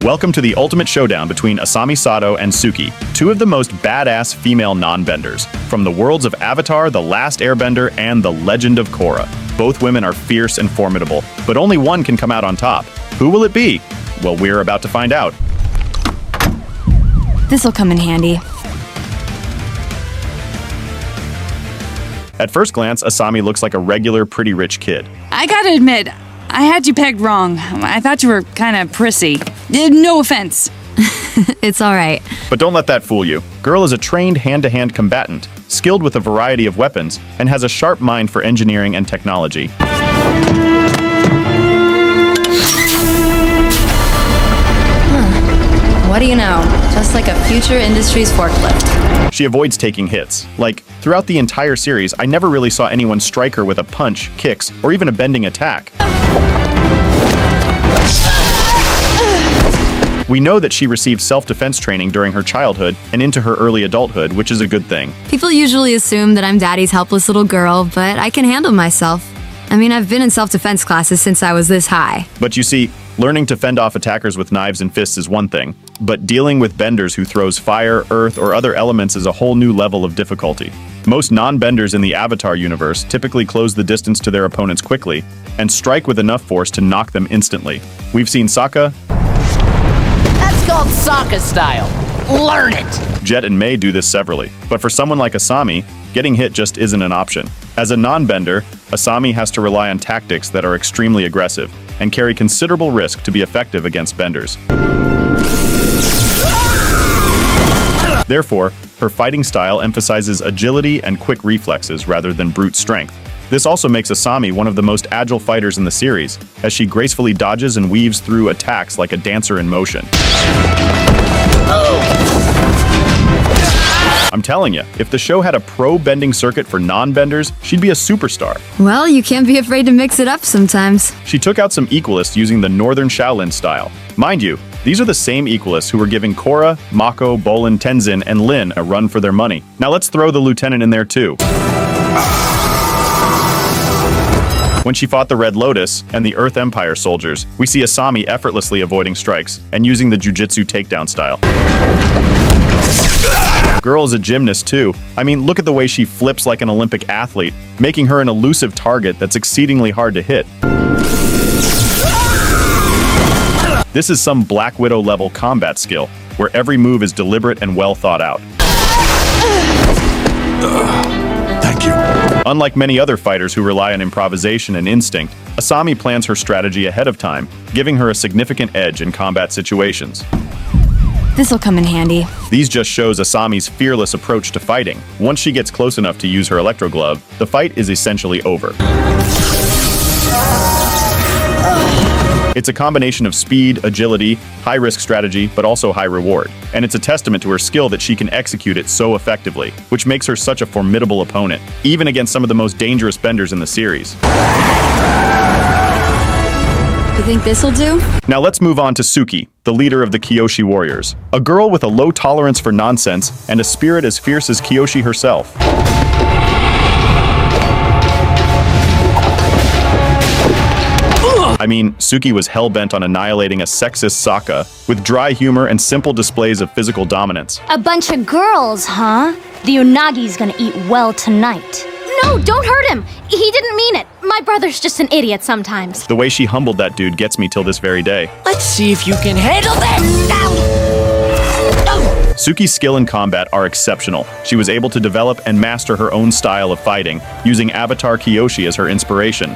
Welcome to the ultimate showdown between Asami Sato and Suki, two of the most badass female non-benders, from the worlds of Avatar, The Last Airbender, and The Legend of Korra. Both women are fierce and formidable, but only one can come out on top. Who will it be? Well, we're about to find out. This'll come in handy. At first glance, Asami looks like a regular, pretty rich kid. I gotta admit, I had you pegged wrong. I thought you were kinda prissy. No offense. It's all right. But don't let that fool you. Girl is a trained hand-to-hand combatant, skilled with a variety of weapons, and has a sharp mind for engineering and technology. What do you know? Just like a future industries forklift. She avoids taking hits. Like, throughout the entire series, I never really saw anyone strike her with a punch, kicks, or even a bending attack. We know that she received self-defense training during her childhood and into her early adulthood, which is a good thing. People usually assume that I'm daddy's helpless little girl, but I can handle myself. I mean, I've been in self-defense classes since I was this high. But you see, learning to fend off attackers with knives and fists is one thing, but dealing with benders who throws fire, earth, or other elements is a whole new level of difficulty. Most non-benders in the Avatar universe typically close the distance to their opponents quickly and strike with enough force to knock them instantly. We've seen Sokka. That's called Sokka style. Learn it! Jet and Mei do this severally, but for someone like Asami, getting hit just isn't an option. As a non-bender, Asami has to rely on tactics that are extremely aggressive and carry considerable risk to be effective against benders. Therefore, her fighting style emphasizes agility and quick reflexes rather than brute strength. This also makes Asami one of the most agile fighters in the series, as she gracefully dodges and weaves through attacks like a dancer in motion. I'm telling you, if the show had a pro bending circuit for non-benders, she'd be a superstar. Well, you can't be afraid to mix it up sometimes. She took out some equalists using the Northern Shaolin style. Mind you, these are the same equalists who were giving Korra, Mako, Bolin, Tenzin, and Lin a run for their money. Now let's throw the lieutenant in there too. When she fought the Red Lotus and the Earth Empire soldiers, we see Asami effortlessly avoiding strikes and using the Jujutsu takedown style. Girl is a gymnast too. I mean, look at the way she flips like an Olympic athlete, making her an elusive target that's exceedingly hard to hit. This is some Black Widow level combat skill, where every move is deliberate and well thought out. Thank you. Unlike many other fighters who rely on improvisation and instinct, Asami plans her strategy ahead of time, giving her a significant edge in combat situations. This'll come in handy. These just shows Asami's fearless approach to fighting. Once she gets close enough to use her Electro Glove, the fight is essentially over. It's a combination of speed, agility, high-risk strategy, but also high reward. And it's a testament to her skill that she can execute it so effectively, which makes her such a formidable opponent, even against some of the most dangerous benders in the series. You think this'll do? Now let's move on to Suki, the leader of the Kyoshi Warriors. A girl with a low tolerance for nonsense and a spirit as fierce as Kyoshi herself. I mean, Suki was hell-bent on annihilating a sexist Sokka with dry humor and simple displays of physical dominance. A bunch of girls, huh? The Unagi's gonna eat well tonight. No, don't hurt him! He didn't mean it. My brother's just an idiot sometimes. The way she humbled that dude gets me till this very day. Let's see if you can handle this! Suki's skill in combat are exceptional. She was able to develop and master her own style of fighting, using Avatar Kyoshi as her inspiration.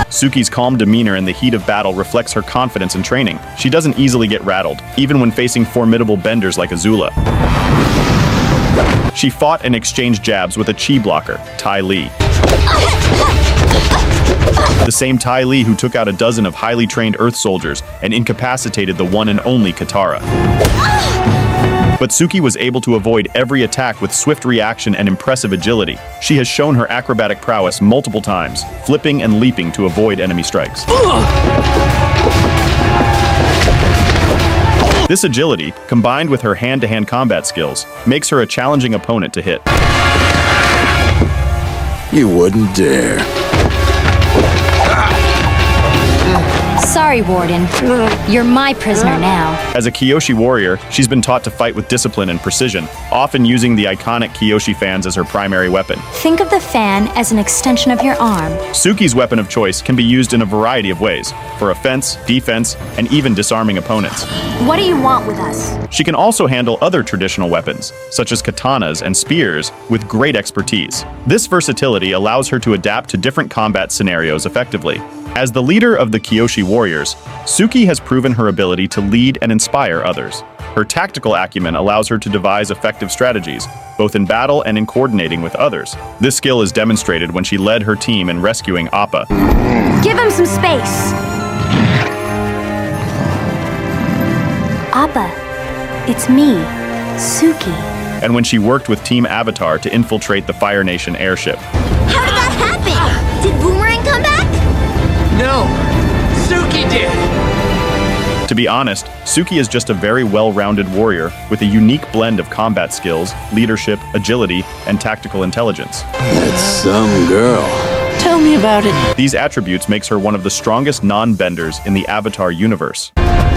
Suki's calm demeanor in the heat of battle reflects her confidence and training. She doesn't easily get rattled, even when facing formidable benders like Azula. She fought and exchanged jabs with a chi blocker, Tai Li. The same Tai Li who took out a dozen of highly trained Earth soldiers and incapacitated the one and only Katara. But Suki was able to avoid every attack with swift reaction and impressive agility. She has shown her acrobatic prowess multiple times, flipping and leaping to avoid enemy strikes. This agility, combined with her hand-to-hand combat skills, makes her a challenging opponent to hit. You wouldn't dare. Sorry, Warden. You're my prisoner now. As a Kyoshi warrior, she's been taught to fight with discipline and precision, often using the iconic Kyoshi fans as her primary weapon. Think of the fan as an extension of your arm. Suki's weapon of choice can be used in a variety of ways, for offense, defense, and even disarming opponents. What do you want with us? She can also handle other traditional weapons, such as katanas and spears, with great expertise. This versatility allows her to adapt to different combat scenarios effectively. As the leader of the Kyoshi warriors, Suki has proven her ability to lead and inspire others. Her tactical acumen allows her to devise effective strategies, both in battle and in coordinating with others. This skill is demonstrated when she led her team in rescuing Appa. Give him some space. Appa, it's me, Suki. And when she worked with Team Avatar to infiltrate the Fire Nation airship. How did that happen? Did Boomerang come back? No! Suki did! To be honest, Suki is just a very well-rounded warrior with a unique blend of combat skills, leadership, agility, and tactical intelligence. That's some girl. Tell me about it. These attributes makes her one of the strongest non-benders in the Avatar universe.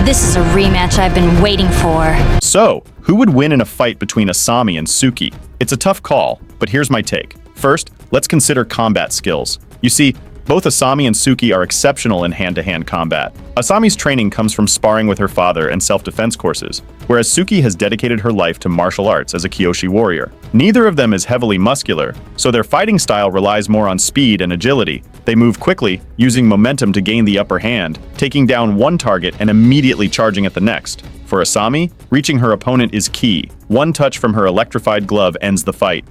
This is a rematch I've been waiting for. So, who would win in a fight between Asami and Suki? It's a tough call, but here's my take. First, let's consider combat skills. You see, both Asami and Suki are exceptional in hand-to-hand combat. Asami's training comes from sparring with her father and self-defense courses, whereas Suki has dedicated her life to martial arts as a Kyoshi warrior. Neither of them is heavily muscular, so their fighting style relies more on speed and agility. They move quickly, using momentum to gain the upper hand, taking down one target and immediately charging at the next. For Asami, reaching her opponent is key. One touch from her electrified glove ends the fight.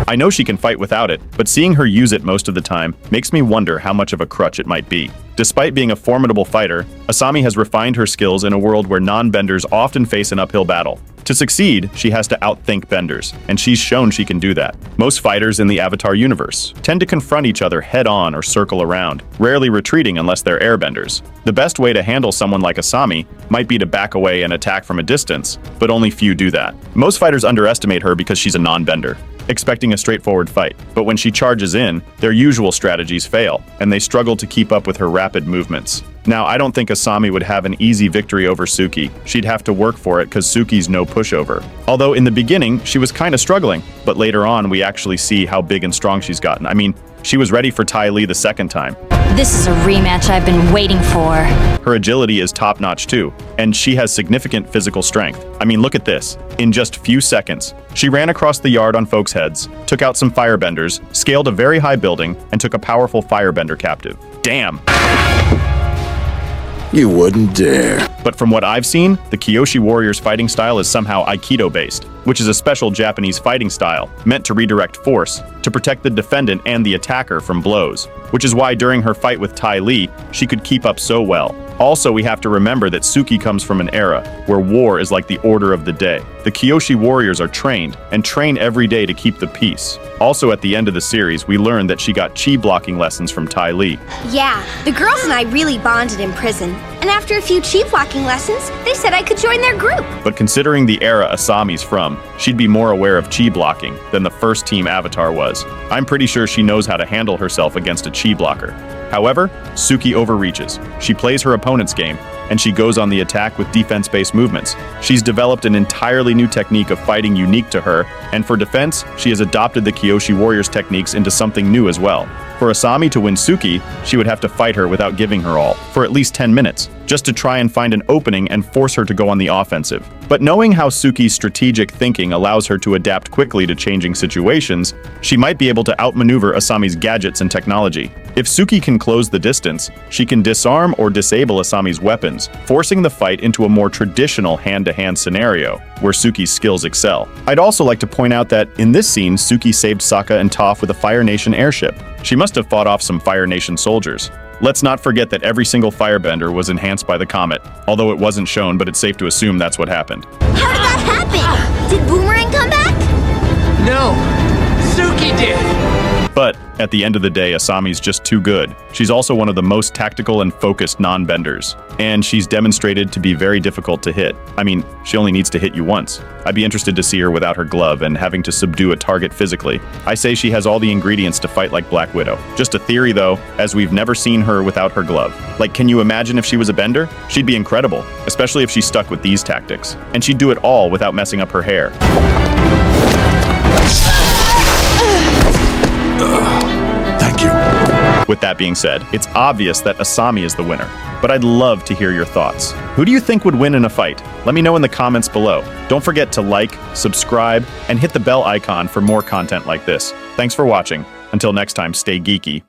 I know she can fight without it, but seeing her use it most of the time makes me wonder how much of a crutch it might be. Despite being a formidable fighter, Asami has refined her skills in a world where non-benders often face an uphill battle. To succeed, she has to outthink benders, and she's shown she can do that. Most fighters in the Avatar universe tend to confront each other head-on or circle around, rarely retreating unless they're airbenders. The best way to handle someone like Asami might be to back away and attack from a distance, but only few do that. Most fighters underestimate her because she's a non-bender, expecting a straightforward fight. But when she charges in, their usual strategies fail, and they struggle to keep up with her rapid movements. Now, I don't think Asami would have an easy victory over Suki. She'd have to work for it because Suki's no pushover. Although in the beginning, she was kind of struggling, but later on we actually see how big and strong she's gotten. I mean, she was ready for Ty Lee the second time. This is a rematch I've been waiting for. Her agility is top-notch too, and she has significant physical strength. I mean, look at this. In just few seconds, she ran across the yard on folks' heads, took out some firebenders, scaled a very high building, and took a powerful firebender captive. Damn! You wouldn't dare. But from what I've seen, the Kyoshi warrior's fighting style is somehow Aikido-based, which is a special Japanese fighting style meant to redirect force, to protect the defendant and the attacker from blows, which is why during her fight with Ty Lee, she could keep up so well. Also, we have to remember that Suki comes from an era where war is like the order of the day. The Kyoshi warriors are trained, and train every day to keep the peace. Also, at the end of the series, we learned that she got chi blocking lessons from Ty Lee. Yeah, the girls and I really bonded in prison. And after a few chi blocking lessons, they said I could join their group. But considering the era Asami's from, she'd be more aware of chi blocking than the first Team Avatar was. I'm pretty sure she knows how to handle herself against a chi blocker. However, Suki overreaches. She plays her opponent's game, and she goes on the attack with defense-based movements. She's developed an entirely new technique of fighting unique to her, and for defense, she has adopted the Kyoshi warriors' techniques into something new as well. For Asami to win Suki, she would have to fight her without giving her all, for at least 10 minutes, just to try and find an opening and force her to go on the offensive. But knowing how Suki's strategic thinking allows her to adapt quickly to changing situations, she might be able to outmaneuver Asami's gadgets and technology. If Suki can close the distance, she can disarm or disable Asami's weapons, forcing the fight into a more traditional hand-to-hand scenario, where Suki's skills excel. I'd also like to point out that, in this scene, Suki saved Sokka and Toph with a Fire Nation airship. She must have fought off some Fire Nation soldiers. Let's not forget that every single firebender was enhanced by the comet, although it wasn't shown, but it's safe to assume that's what happened. How did that happen? Did Boomerang come back? No! Suki did! But at the end of the day, Asami's just too good. She's also one of the most tactical and focused non-benders. And she's demonstrated to be very difficult to hit. I mean, she only needs to hit you once. I'd be interested to see her without her glove and having to subdue a target physically. I say she has all the ingredients to fight like Black Widow. Just a theory though, as we've never seen her without her glove. Like, can you imagine if she was a bender? She'd be incredible, especially if she stuck with these tactics. And she'd do it all without messing up her hair. Thank you. With that being said, it's obvious that Asami is the winner, but I'd love to hear your thoughts. Who do you think would win in a fight? Let me know in the comments below. Don't forget to like, subscribe, and hit the bell icon for more content like this. Thanks for watching. Until next time, stay geeky.